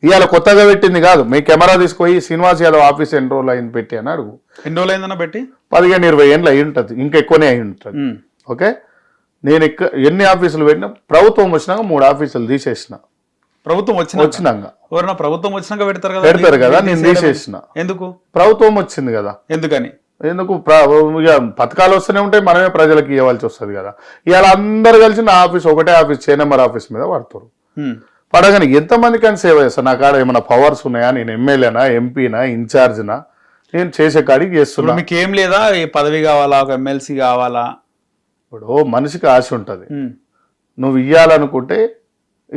ఇవాళ కొత్తగా పెట్టింది కాదు. మీ కెమెరా తీసుకుపోయి శ్రీనివాస్ యాదవ్ ఆఫీస్ ఎన్ని రోజులు అయింది పెట్టి అని అడుగు. ఎన్ని రోజులు అయిందన్న పెట్టి? 15-20 ఏళ్ళు అయి ఉంటుంది, ఇంకా ఎక్కువనే అయి ఉంటుంది. ఓకే, నేను ఎన్ని ఆఫీసులు పెట్టినా ప్రభుత్వం వచ్చినాక 3 ఆఫీసులు తీసేసిన. ప్రభుత్వం వచ్చినాక ఎవరన్నా ప్రభుత్వం వచ్చినాక పెడతారు కదా, నేను తీసేసిన. ఎందుకు? ప్రభుత్వం వచ్చింది కదా. ఎందుకు పథకాలు వస్తూనే ఉంటాయి, మనమే ప్రజలకు ఇవ్వాల్సి వస్తుంది కదా. ఇవాళ అందరు కలిసి నా ఆఫీస్ ఒకటే ఆఫీస్, 6 నెంబర్ ఆఫీస్ మీద పడతారు. పడగానే ఎంతమంది కానీ సేవ చేస్తాను. నా కాడ ఏమైనా పవర్స్ ఉన్నాయా? నేను ఎమ్మెల్యేనా, ఎంపీనా, ఇన్ఛార్జినా? నేను చేసే కాడికి చేస్తున్నా. మీకు ఏం లేదా పదవి కావాలా, ఒక ఎమ్మెల్సీ కావాలా? ఇప్పుడు మనిషికి ఆశ ఉంటుంది. నువ్వు ఇయ్యాలనుకుంటే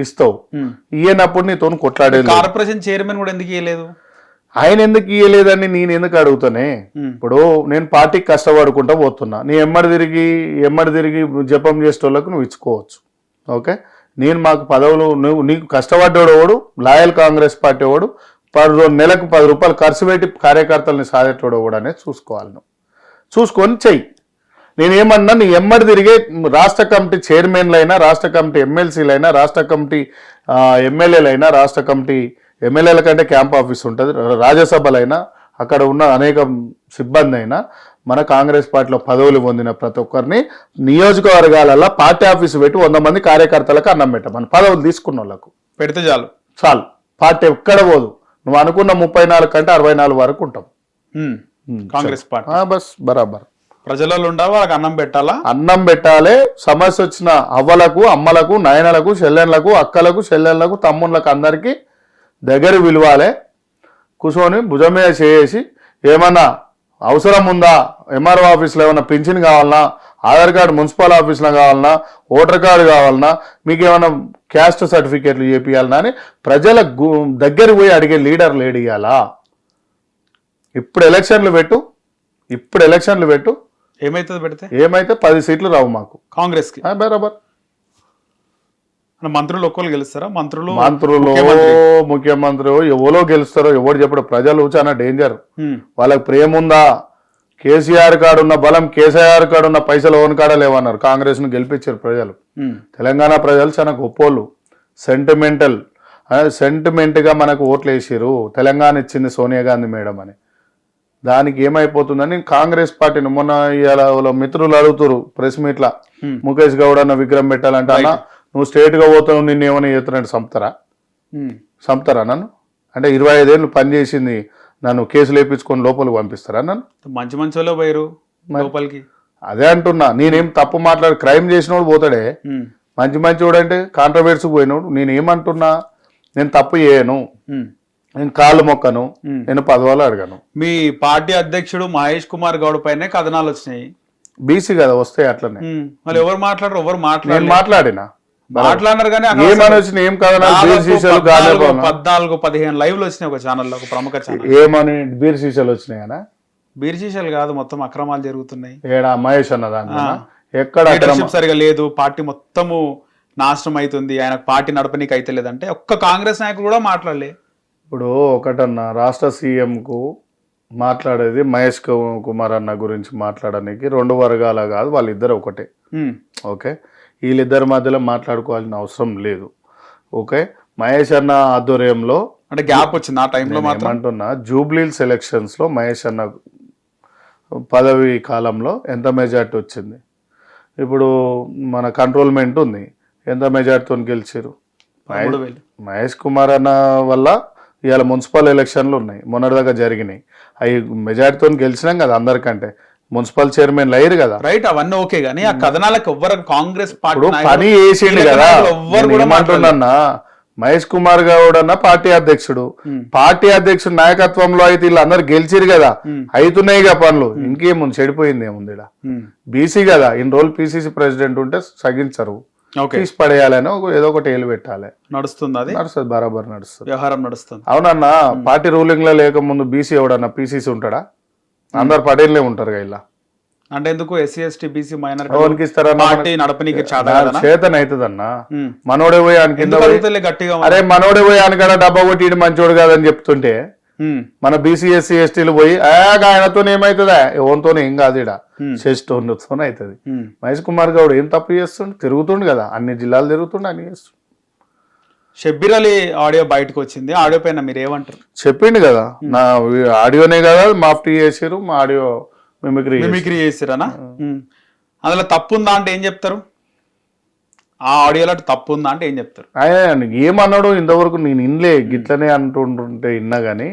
ఇస్తావు, ఇయ్యనప్పుడు నీతో కొట్లాడేది. కార్పొరేషన్ చైర్మన్ కూడా ఎందుకు ఇయ్యలేదు? ఆయన ఎందుకు ఇయ్యలేదని నేను ఎందుకు అడుగుతానే. ఇప్పుడు నేను పార్టీకి కష్టపడుకుంటా పోతున్నా, నీ ఎమ్మడి తిరిగి జపం చేసేటోళ్ళకు నువ్వు ఇచ్చుకోవచ్చు. ఓకే, నేను మాకు పదవులు, నువ్వు నీకు కష్టపడ్డాడు వాడు, లాయల్ కాంగ్రెస్ పార్టీ వాడు, నెలకు 10 రూపాయలు ఖర్చు పెట్టి కార్యకర్తలని సాధేటోడు కూడా అనేది చూసుకోవాలి. నువ్వు చూసుకొని చెయ్యి. నేనేమన్నా నీ ఎమ్మడి తిరిగే రాష్ట్ర కమిటీ చైర్మన్లైనా, రాష్ట్ర కమిటీ ఎమ్మెల్సీలైనా, రాష్ట్ర కమిటీ ఎమ్మెల్యేలైనా, రాష్ట్ర కమిటీ ఎమ్మెల్యేల కంటే క్యాంప్ ఆఫీస్ ఉంటుంది, రాజ్యసభలైనా అక్కడ ఉన్న అనేక సిబ్బంది అయినా మన కాంగ్రెస్ పార్టీలో పదవులు పొందిన ప్రతి ఒక్కరిని నియోజకవర్గాలలో పార్టీ ఆఫీసు పెట్టి 100 మంది కార్యకర్తలకు అన్నం పెట్టమని, పదవులు తీసుకున్న వాళ్ళకు పెడితే చాలు. పార్టీ ఎక్కడ పోదు. నువ్వు అనుకున్న 34 కంటే 64 వరకు ఉంటాం కాంగ్రెస్ పార్టీ. బస్ బరాబర్ ప్రజలలో ఉండాలి, వాళ్ళకి అన్నం పెట్టాలి. సమస్య వచ్చిన అవ్వలకు, అమ్మలకు, నాయనలకు, చెల్లెళ్ళకు, అక్కలకు, చెల్లెళ్ళకు, తమ్ముళ్ళకు అందరికీ దగ్గర విలువాలే. కూర్చొని భుజం మీద చేసి ఏమన్నా అవసరం ఉందా, ఎంఆర్ఓ ఆఫీస్లో ఏమన్నా పింఛన్ కావాలన్నా, ఆధార్ కార్డు మున్సిపల్ ఆఫీస్లో కావాలన్నా, ఓటర్ కార్డు కావాలన్నా, మీకు ఏమన్నా క్యాస్ట్ సర్టిఫికేట్లు చేపియాలన్నా అని ప్రజల దగ్గర పోయి అడిగే లీడర్ లేడు ఇవ్వాలా. ఇప్పుడు ఎలక్షన్లు పెట్టు. ఏమైతే 10 సీట్లు రావు మాకు కాంగ్రెస్కి. బరాబర్. మంత్రులు ఒక్కరు గెలుస్తారా? మంత్రులు ముఖ్యమంత్రి ఎవరో గెలుస్తారో ఎవరు చెప్పడు. ప్రజలు చాలా డేంజర్. వాళ్ళకి ప్రేమ ఉందా? కేసీఆర్ కాడున్న బలం, కేసీఆర్ కాడున్న పైసలు ఓన్ కాడ లేవన్నారు. కాంగ్రెస్ ను గెలిపించారు ప్రజలు. తెలంగాణ ప్రజలు చాలా గొప్పోళ్ళు, సెంటిమెంట్ గా మనకు ఓట్లు వేసారు. తెలంగాణ ఇచ్చింది సోనియా గాంధీ మేడం అని. దానికి ఏమైపోతుందని కాంగ్రెస్ పార్టీని మొన్న ఇవాళ మిత్రులు అడుగుతారు ప్రెస్ మీట్లా, ముఖేష్ గౌడ్ అన్న విగ్రహం పెట్టాలంటే, అన్న నువ్వు స్ట్రేట్ గా పోతావు, నిన్ను ఏమైనా చేస్తున్నట్టు చంపుతారా నన్ను? అంటే 25 ఏళ్ళు పనిచేసింది, నన్ను కేసులు వేయించుకొని లోపలికి పంపిస్తారా నన్ను? మంచి పోయారు లోపలికి. అదే అంటున్నా, నేనేం తప్పు క్రైమ్ చేసినోడు పోతాడే, మంచి అంటే కాంట్రవర్సీకి పోయినోడు. నేనేమంటున్నా, నేను తప్పు చేయను, నేను కాళ్ళు మొక్కను, నేను పదవాళ్ళు అడగను. మీ పార్టీ అధ్యక్షుడు మహేష్ కుమార్ గౌడ్ పైనే కథనాలు వచ్చినాయి. బీసీ కదా, వస్తాయి అట్లనే. మళ్ళీ ఎవరు మాట్లాడినా మాట్లాడినారు కానీ 14-15 లైవ్లు వచ్చినాయి ఒక ఛానల్లో, ఒక ప్రముఖ ఛానల్. ఏమని బీర్ సీసాలు వచ్చినాయనా? బీర్ సీసాలు కాదు, మొత్తం అక్రమాలు జరుగుతున్నాయి. ఏడా మహేష్ అన్న దాంట్లో ఎక్కడ సరిగా లేదు, పార్టీ మొత్తము నాశనం అవుతుంది, ఆయన పార్టీ నడపనీకి అయితే లేదంటే ఒక్క కాంగ్రెస్ నాయకుడు కూడా మాట్లాడలే. ఇప్పుడు ఒకటన్నా రాష్ట్ర సీఎంకు మాట్లాడేది మహేష్ కుమార్ అన్న గురించి మాట్లాడడానికి 2 వర్గాల కాదు, వాళ్ళిద్దరు ఒకటే. ఓకే, వీళ్ళిద్దరి మధ్యలో మాట్లాడుకోవాల్సిన అవసరం లేదు. ఓకే, మహేష్ అన్న ఆధ్వర్యంలో అంటే గ్యాప్ వచ్చింది ఆ టైంలో. అంటున్నా, జూబ్లీహిల్స్ ఎలక్షన్స్ లో మహేష్ అన్న పదవి కాలంలో ఎంత మెజార్టీ వచ్చింది? ఇప్పుడు మన కంట్రోల్మెంట్ ఉంది, ఎంత మెజార్టీతో గెలిచారు? మహేష్ కుమార్ అన్న వల్ల ఇవాళ మున్సిపల్ ఎలక్షన్లు ఉన్నాయి, మొన్నటిదాకా జరిగినాయి. అవి మెజార్టీతో గెలిచినాం కదా అందరికంటే. మున్సిపల్ చైర్మన్ అయ్యారు కదా, రైట్, అవన్నీ ఓకే. కానీ ఆ కథనాలకు ఎవ్వరు కాంగ్రెస్ పార్టీ పని చేసిండు కదా. ఏమంటున్నా, మహేష్ కుమార్ గౌడ్ అన్న పార్టీ అధ్యక్షుడు నాయకత్వంలో అయితే వీళ్ళందరూ గెలిచిరు కదా, అవుతున్నాయి కదా పనులు. ఇంకేముంది, చెడిపోయింది ఏముంది? ఇక్కడ బీసీ కదా, ఇన్ని రోజులు పీసీసీ ప్రెసిడెంట్ ఉంటే సగించరు, తీసి పడేయాలని ఏదో ఒకటి ఏలు పెట్టాలి. నడుస్తుంది బరాబర్ నడుస్తుంది, వ్యవహారం నడుస్తుంది. అవునన్నా, పార్టీ రూలింగ్ లో లేకముందు బీసీ ఎవడన్నా పీసీసీ ఉంటాడా? అందరు పటేళ్లే ఉంటారు ఇలా. అంటే ఎందుకు ఎస్సీ ఎస్టీ బీసీ మైనారిటీ చేతన అవుతుందన్నా. మనోడే పోయి గట్టిగా, అరే మనోడే పోయి అనకడ డబ్బా కొట్టి మంచోడు కాదని చెప్తుంటే, మన బీసీ ఎస్సీ ఎస్టీలు పోయి ఆయనతో ఏమైతుందా, ఎవరితో ఏం కాదు, ఇడ చేస్తోనే అవుతుంది. మహేష్ కుమార్ గౌడ్ ఏం తప్పు చేస్తుండు? తిరుగుతుండు కదా, అన్ని జిల్లాలు తిరుగుతుండు, అన్ని చేస్తుండు. షబ్బీర్ అలీ ఆడియో బయటకు వచ్చింది, ఆడియో పైన మీరు ఏమంటారు? చెప్పిండు కదా, నా ఆడియోనే కదా మాఫ్టీ చేసారు, మా ఆడియో మిమిక్రీ చేసిరనా? అందులో తప్పు ఉందా అంటే ఏం చెప్తారు? ఆ ఆడియోలో తప్పు ఉందా అంటే ఏం చెప్తారు? ఆయన ఏమన్నాడు ఇంతవరకు నేను ఇన్లే, గిట్లనే అంటుంటే విన్నా గానీ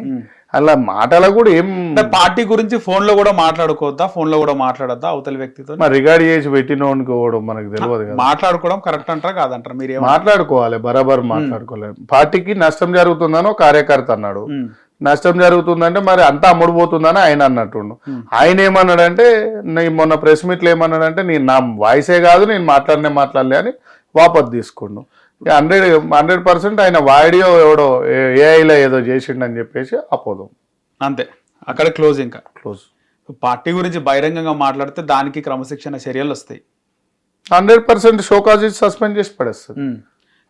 అలా మాటలో కూడా ఏం పార్టీ గురించి ఫోన్ లో కూడా మాట్లాడుకోవద్దా, ఫోన్ లో కూడా మాట్లాడద్దా అవతల వ్యక్తితో? రికార్డ్ చేసి పెట్టినోడుకోవడం మనకు తెలియదు కదా. మాట్లాడుకోవడం కరెక్ట్ అంటారా కాదంటారా? మీరు మాట్లాడుకోవాలి, బరాబర్ మాట్లాడుకోలేదు. పార్టీకి నష్టం జరుగుతుందని కార్యకర్త అన్నాడు, నష్టం జరుగుతుందంటే మరి అంతా అమ్ముడుపోతుందని ఆయన అన్నట్టుండు. ఆయన ఏమన్నాడంటే, మొన్న ప్రెస్ మీట్లు ఏమన్నాడంటే, నేను నా వాయిసే కాదు, నేను మాట్లాడలే అని వాపస్ తీసుకుండు. 100% ఆయన వాడియో ఎవడో ఏఐలో ఏదో చేసిండని చెప్పేసి అపోదాం, అంతే, అక్కడ క్లోజ్. ఇంకా క్లోజ్. పార్టీ గురించి బహిరంగంగా మాట్లాడితే దానికి క్రమశిక్షణ చర్యలు వస్తాయి. 100% షోకాజ్ సస్పెండ్ చేసి పడేస్తుంది.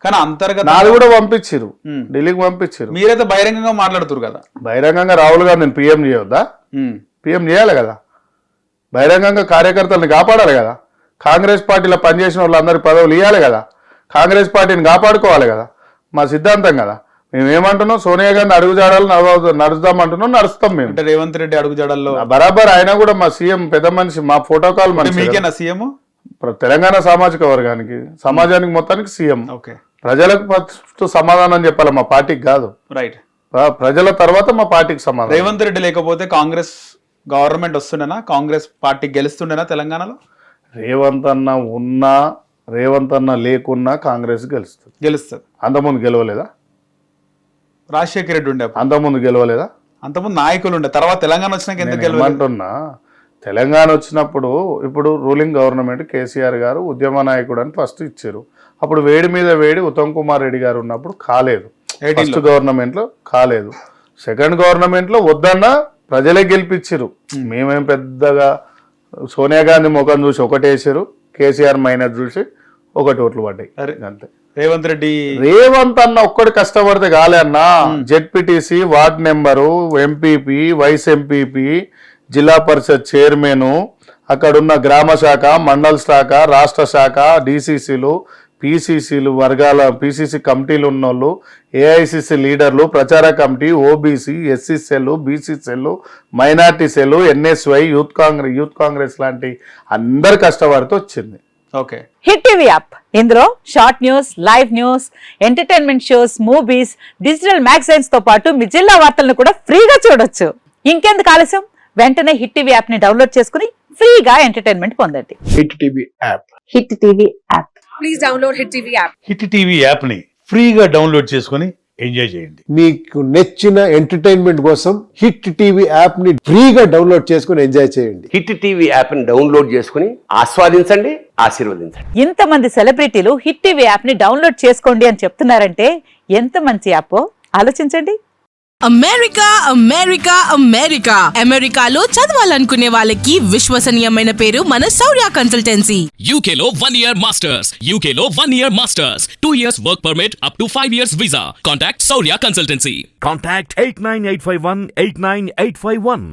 కానీ అంతర్గత నాది కూడా పంపించారు, ఢిల్లీకి పంపించారు. మీరైతే బహిరంగంగా మాట్లాడుతారు కదా. బహిరంగంగా రాహుల్ గాంధీ పిఎం చేయొద్దా? పిఎం చేయాలి కదా, బహిరంగంగా కార్యకర్తలను కాపాడాలి కదా, కాంగ్రెస్ పార్టీలో పనిచేసిన వాళ్ళందరి పదవులు ఇవ్వాలి కదా, కాంగ్రెస్ పార్టీని కాపాడుకోవాలి కదా, మా సిద్ధాంతం కదా. మేము ఏమంటున్నాం, సోనియా గాంధీ అడుగుజాడలు నడుస్తాం అంటున్నాం, నడుస్తాం మేము. అంటే రేవంత్ రెడ్డి అడుగుజాడల్లో బరాబర్ ఆయన కూడా మా సీఎం పెద్ద మనిషి, మా ఫోటోకాల్ మనిషి. మీకేనా సీఎం? తెలంగాణ సామాజిక వర్గానికి, సమాజానికి మొత్తానికి సీఎం. ఓకే, ప్రజలకు ఫస్ట్ సమాధానం చెప్పాలి, మా పార్టీకి కాదు. రైట్, ప్రజల తర్వాత మా పార్టీకి సమాధానం. రేవంత్ రెడ్డి లేకపోతే కాంగ్రెస్ గవర్నమెంట్ వస్తుండేనా, కాంగ్రెస్ పార్టీ గెలుస్తుండేనా తెలంగాణలో? రేవంత్ అన్న ఉన్నా రేవంత్ అన్న లేకున్నా కాంగ్రెస్ గెలుస్తుంది. అంతకుముందు గెలవలేదా? రాజశేఖర రెడ్డి ఉండే అంతకుముందు గెలవలేదా? అంతకుముందు నాయకులు ఉండే, తర్వాత తెలంగాణ వచ్చినాక ఎందుకు గెలవలేదంటున్నా? తెలంగాణ వచ్చినప్పుడు ఇప్పుడు రూలింగ్ గవర్నమెంట్ కేసీఆర్ గారు ఉద్యమ నాయకుడు అని ఫస్ట్ ఇచ్చారు. అప్పుడు వేడి మీద వేడి ఉత్తమ్ కుమార్ రెడ్డి గారు ఉన్నప్పుడు కాలేదు, ఫస్ట్ గవర్నమెంట్ లో కాలేదు. సెకండ్ గవర్నమెంట్ లో వద్దన్నా ప్రజలే గెలిపించారు. మేమేం పెద్దగా సోనియా గాంధీ ముఖం చూసి ఒకటేసారు, కేసీఆర్ మైనస్ చూసి ఒకటి ఓట్లు పడ్డాయి అంతే. రేవంత్ అన్న ఒక్కటి కష్టపడితే కాలే అన్న. ZPTC, ward number, MPP, vice MPP, Zilla Parishad chairman, అక్కడున్న గ్రామ శాఖ, మండల శాఖ, రాష్ట్ర శాఖ, డిసిసిలు, పిసిసిలు వర్గాల పిసిసి కమిటీలు ఉన్నోళ్ళు, ఏఐసిసి లీడర్లు, ప్రచార committee, OBC, SC cell, BC cell, minority cell, NSUI, youth Congress లాంటి అందరు కష్టపడితే వచ్చింది. ఓకే, హిట్ టీవీ యాప్, ఇందులో short news, live news, entertainment shows, movies, digital magazines తో పాటు మీ జిల్లా వార్తలను కూడా ఫ్రీగా చూడొచ్చు. ఇంకెందుకు ఆలస్యం, వెంటనే హిట్ టీవీ యాప్ ని డౌన్లోడ్ చేసుకుని ఫ్రీగా ఎంటర్టైన్మెంట్ పొందండి. Hit TV app, hit TV app, please download hit TV app. Hit TV app ని ఫ్రీగా డౌన్లోడ్ చేసుకుని ఎంజాయ్ చేయండి. మీకు నచ్చిన ఎంటర్టైన్మెంట్ కోసం హిట్ టీవీ యాప్ ని ఫ్రీగా డౌన్లోడ్ చేసుకుని ఎంజాయ్ చేయండి. హిట్ టీవీ యాప్ ని డౌన్లోడ్ చేసుకుని ఆస్వాదించండి, ఆశీర్వదించండి. ఇంతమంది సెలబ్రిటీలు హిట్ టీవీ యాప్ ని డౌన్లోడ్ చేసుకోండి అని చెప్తున్నారంటే ఎంత మంచి యాప్ ఆలోచించండి. అమెరికా అమెరికా అమెరికా అమెరికాలో చదవాలనుకునే వాళ్ళకి విశ్వసనీయమైన పేరు మన శౌర్య కన్సల్టెన్సీ. UK లో 1 year masters, UK లో 1 year masters, 2 years work permit up to 5 years visa. Contact Saurya Consultancy. Contact 89851 89851.